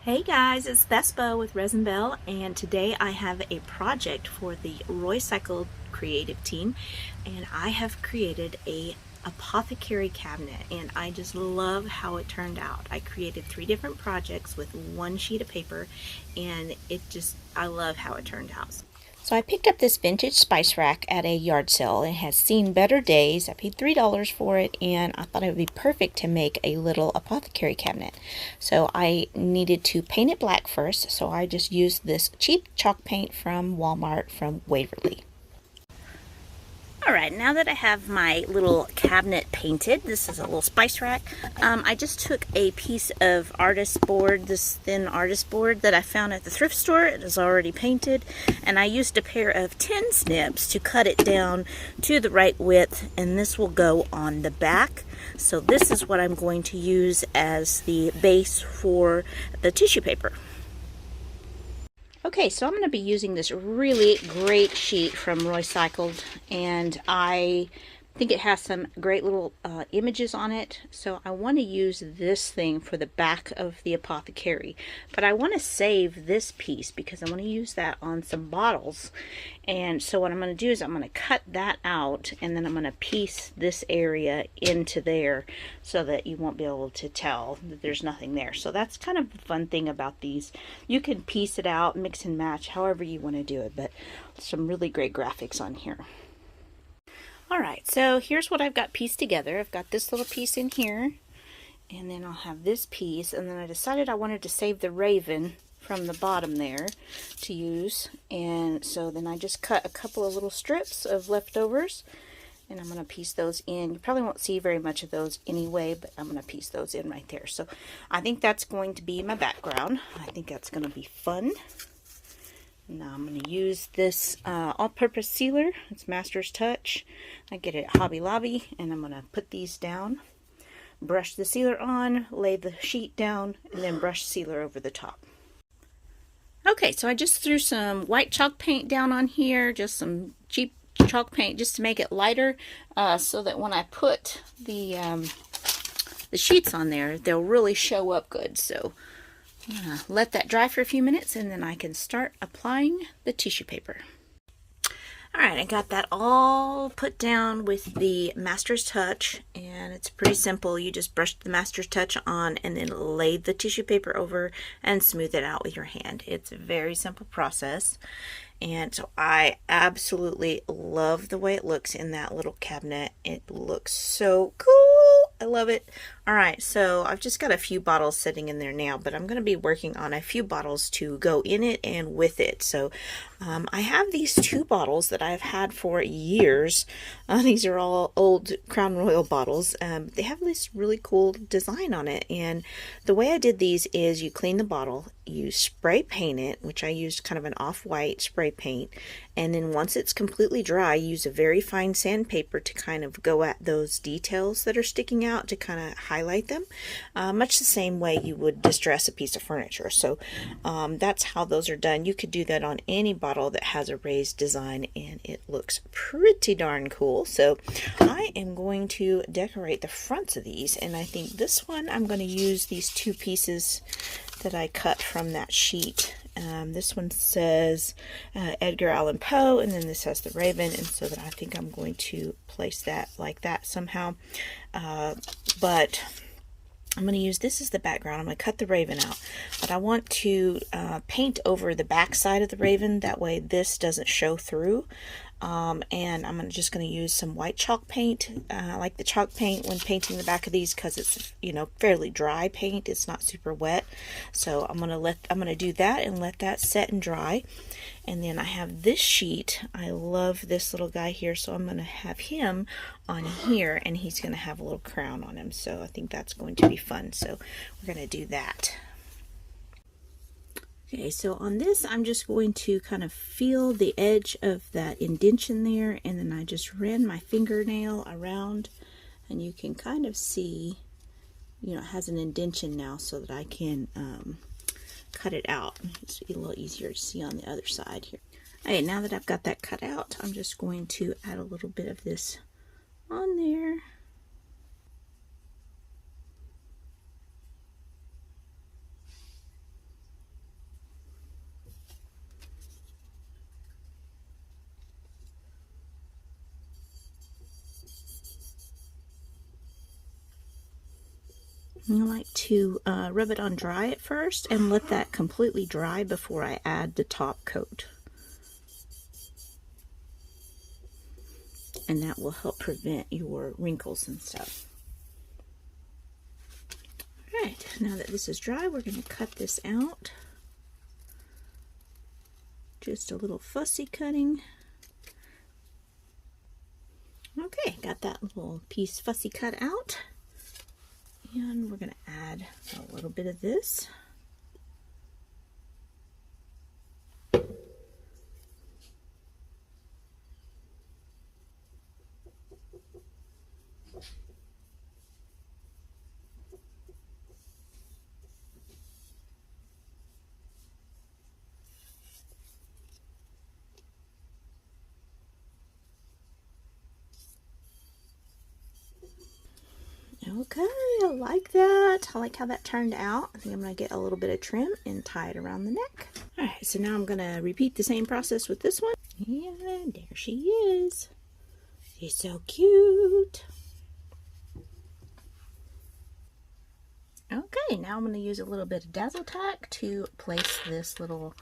Hey guys, it's Vespa with Resin Bell, and today I have a project for the Roycycled Creative Team, and I have created a apothecary cabinet, and I just love how it turned out. I created 3 different projects with 1 sheet of paper, and I love how it turned out. So I picked up this vintage spice rack at a yard sale. It has seen better days. I paid $3 for it, and I thought it would be perfect to make a little apothecary cabinet. So I needed to paint it black first, so I just used this cheap chalk paint from Walmart from Waverly. Alright, now that I have my little cabinet painted, this is a little spice rack, I just took a piece of artist board, this thin artist board that I found at the thrift store. It is already painted, and I used a pair of tin snips to cut it down to the right width, and this will go on the back. So this is what I'm going to use as the base for the tissue paper. Okay, so I'm going to be using this really great sheet from Roycycled, and I think it has some great little images on it. So I want to use this thing for the back of the apothecary, but I want to save this piece because I want to use that on some bottles. And so what I'm going to do is I'm going to cut that out, and then I'm going to piece this area into there so that you won't be able to tell that there's nothing there. So that's kind of the fun thing about these. You can piece it out, mix and match, however you want to do it, but some really great graphics on here. Alright, so here's what I've got pieced together. I've got this little piece in here, and then I'll have this piece, and then I decided I wanted to save the raven from the bottom there to use, and so then I just cut a couple of little strips of leftovers, and I'm going to piece those in. You probably won't see very much of those anyway, but I'm going to piece those in right there. So I think that's going to be my background. I think that's going to be fun. Now I'm going to use this all-purpose sealer. It's Master's Touch. I get it at Hobby Lobby, and I'm going to put these down, brush the sealer on, lay the sheet down, and then brush sealer over the top. Okay, so I just threw some white chalk paint down on here, just some cheap chalk paint just to make it lighter, so that when I put the sheets on there, they'll really show up good. So I'm going to let that dry for a few minutes, and then I can start applying the tissue paper. Alright, I got that all put down with the Master's Touch, and it's pretty simple. You just brush the Master's Touch on and then lay the tissue paper over and smooth it out with your hand. It's a very simple process, and so I absolutely love the way it looks in that little cabinet. It looks so cool. I love it. Alright, so I've just got a few bottles sitting in there now, but I'm going to be working on a few bottles to go in it and with it. So I have these 2 bottles that I've had for years. These are all old Crown Royal bottles. They have this really cool design on it, and the way I did these is you clean the bottle, you spray paint it, which I used kind of an off-white spray paint, and then once it's completely dry, use a very fine sandpaper to kind of go at those details that are sticking out to kind of highlight them, much the same way you would distress a piece of furniture. So that's how those are done. You could do that on any bottle that has a raised design, and it looks pretty darn cool. So I am going to decorate the fronts of these, and I think this one I'm going to use these 2 pieces that I cut from that sheet. This one says Edgar Allan Poe, and then this has the raven, and so that I think I'm going to place that like that somehow. But I'm going to use this as the background. I'm going to cut the raven out, but I want to paint over the back side of the raven. That way this doesn't show through. And I'm just going to use some white chalk paint. I like the chalk paint when painting the back of these because it's, you know, fairly dry paint. It's not super wet. So I'm going to do that and let that set and dry. And then I have this sheet. I love this little guy here, so I'm going to have him on here, and he's going to have a little crown on him. So I think that's going to be fun. So we're going to do that. Okay, so on this, I'm just going to kind of feel the edge of that indentation there, and then I just ran my fingernail around, and you can kind of see, you know, it has an indentation now so that I can cut it out. It's a little easier to see on the other side here. Okay, now that I've got that cut out, I'm just going to add a little bit of this on there. I like to rub it on dry at first and let that completely dry before I add the top coat. And that will help prevent your wrinkles and stuff. Alright, now that this is dry, we're going to cut this out. Just a little fussy cutting. Okay, got that little piece fussy cut out. And we're going to add a little bit of this. Okay, I like that. I like how that turned out. I think I'm going to get a little bit of trim and tie it around the neck. Alright, so now I'm going to repeat the same process with this one. And there she is. She's so cute. Okay, now I'm going to use a little bit of Dazzle Tack to place this little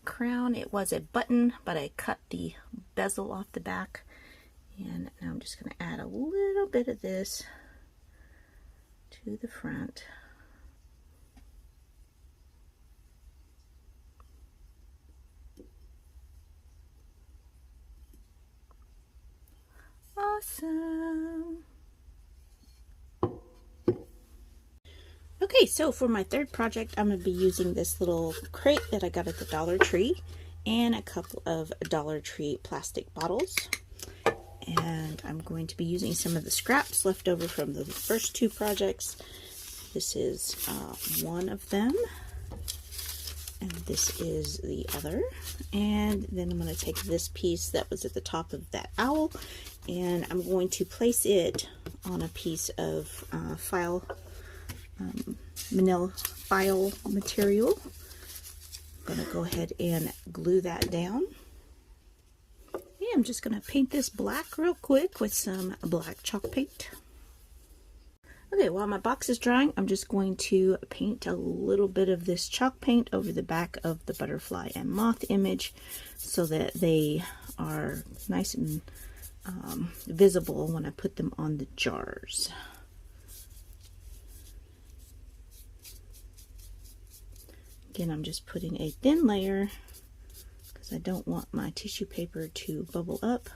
crown. It was a button, but I cut the bezel off the back. And now I'm just going to add a little bit of this to the front. Awesome. Okay, so for my third project, I'm going to be using this little crate that I got at the Dollar Tree and a couple of Dollar Tree plastic bottles. And I'm going to be using some of the scraps left over from the first two projects. This is one of them, and this is the other. And then I'm going to take this piece that was at the top of that owl, and I'm going to place it on a piece of manila file material. I'm going to go ahead and glue that down. I'm just going to paint this black real quick with some black chalk paint. Okay, while my box is drying, I'm just going to paint a little bit of this chalk paint over the back of the butterfly and moth image so that they are nice and visible when I put them on the jars. Again, I'm just putting a thin layer because I don't want my tissue paper to bubble up.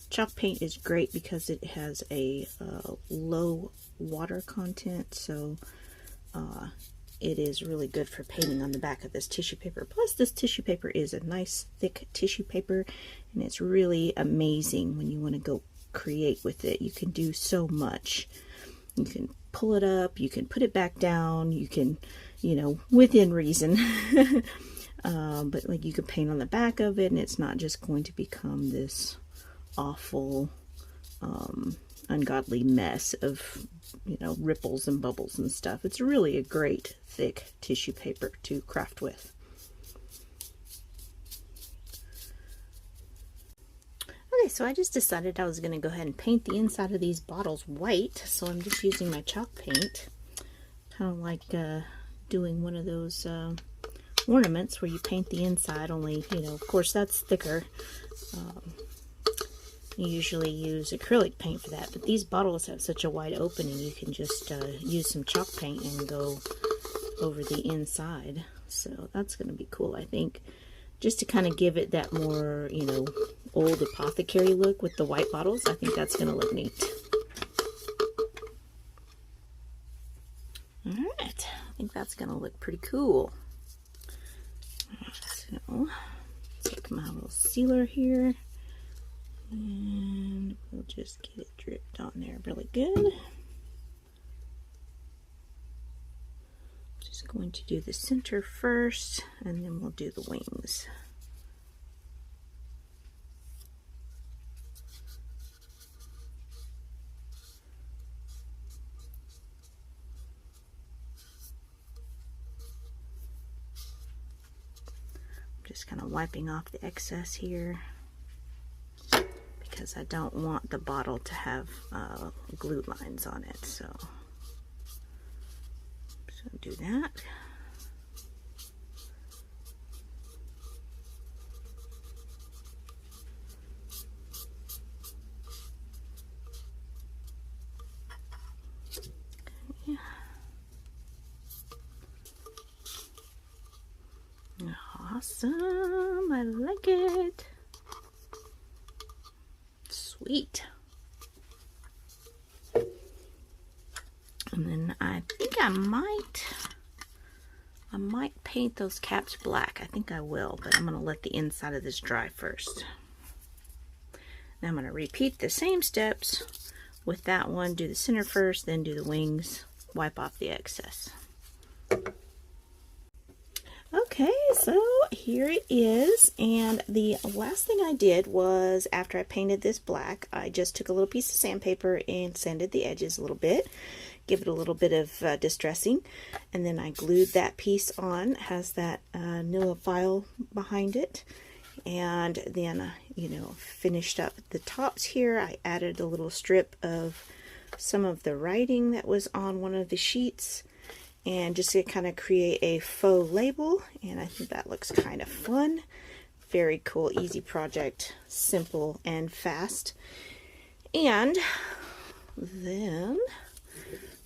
Chalk paint is great because it has a low water content, so it is really good for painting on the back of this tissue paper. Plus, this tissue paper is a nice thick tissue paper, and it's really amazing when you want to go create with it. You can do so much. You can pull it up, you can put it back down, you can, you know, within reason. But like you can paint on the back of it, and it's not just going to become this awful ungodly mess of, you know, ripples and bubbles and stuff. It's really a great thick tissue paper to craft with. Okay, so I just decided I was going to go ahead and paint the inside of these bottles white, so I'm just using my chalk paint, kind of like doing one of those ornaments where you paint the inside, only, you know, of course that's thicker. You usually use acrylic paint for that, but these bottles have such a wide opening, you can just use some chalk paint and go over the inside. So that's going to be cool, I think, just to kind of give it that more, you know, old apothecary look with the white bottles. I think that's going to look neat. Alright, I think that's going to look pretty cool. So, take my little sealer here, and we'll just get it dripped on there really good. Just going to do the center first, and then we'll do the wings. Just kind of wiping off the excess here because I don't want the bottle to have glue lines on it. So do that. Awesome, I like it. Sweet. And then I think I might paint those caps black. I think I will, but I'm going to let the inside of this dry first. Now I'm going to repeat the same steps with that one. Do the center first, then do the wings, wipe off the excess. Okay, so here it is, and the last thing I did was, after I painted this black, I just took a little piece of sandpaper and sanded the edges a little bit, give it a little bit of distressing, and then I glued that piece on. It has that Nilla file behind it, and then finished up the tops here. I added a little strip of some of the writing that was on one of the sheets, and just to kind of create a faux label, and I think that looks kind of fun. Very cool, easy project, simple and fast. And then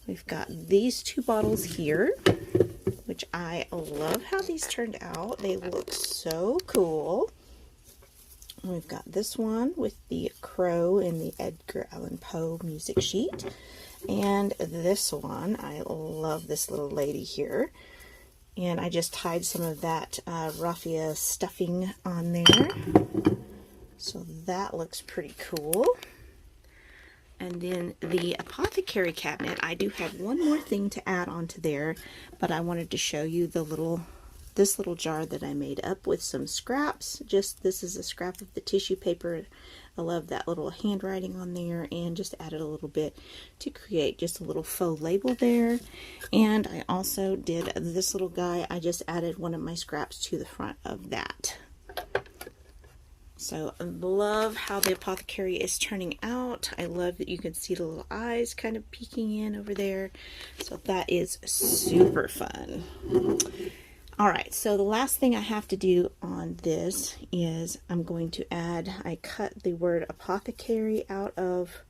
we've got these two bottles here, which I love how these turned out. They look so cool. We've got this one with the crow and the Edgar Allan Poe music sheet. And this one, I love this little lady here. And I just tied some of that raffia stuffing on there. So that looks pretty cool. And then the Apothecary cabinet, I do have one more thing to add onto there, but I wanted to show you this little jar that I made up with some scraps. This is a scrap of the tissue paper. I love that little handwriting on there, and just added a little bit to create just a little faux label there. And I also did this little guy. I just added one of my scraps to the front of that. So I love how the Apothecary is turning out. I love that you can see the little eyes kind of peeking in over there. So that is super fun. Alright, so the last thing I have to do on this is I'm going to add, I cut the word Apothecary out of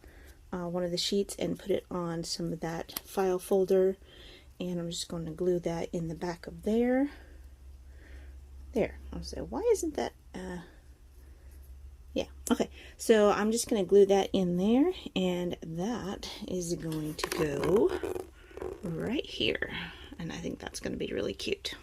one of the sheets and put it on some of that file folder, and I'm just going to glue that in the back of there. There. I'll say, why isn't that, yeah, okay. So I'm just going to glue that in there, and that is going to go right here, and I think that's going to be really cute.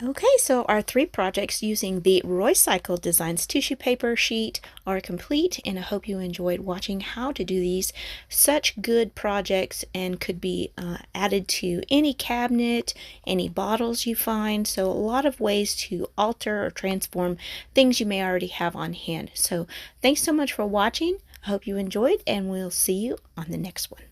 Okay, so our 3 projects using the Roycycled Designs tissue paper sheet are complete, and I hope you enjoyed watching how to do these. Such good projects, and could be added to any cabinet, any bottles you find. So a lot of ways to alter or transform things you may already have on hand. So thanks so much for watching. I hope you enjoyed, and we'll see you on the next one.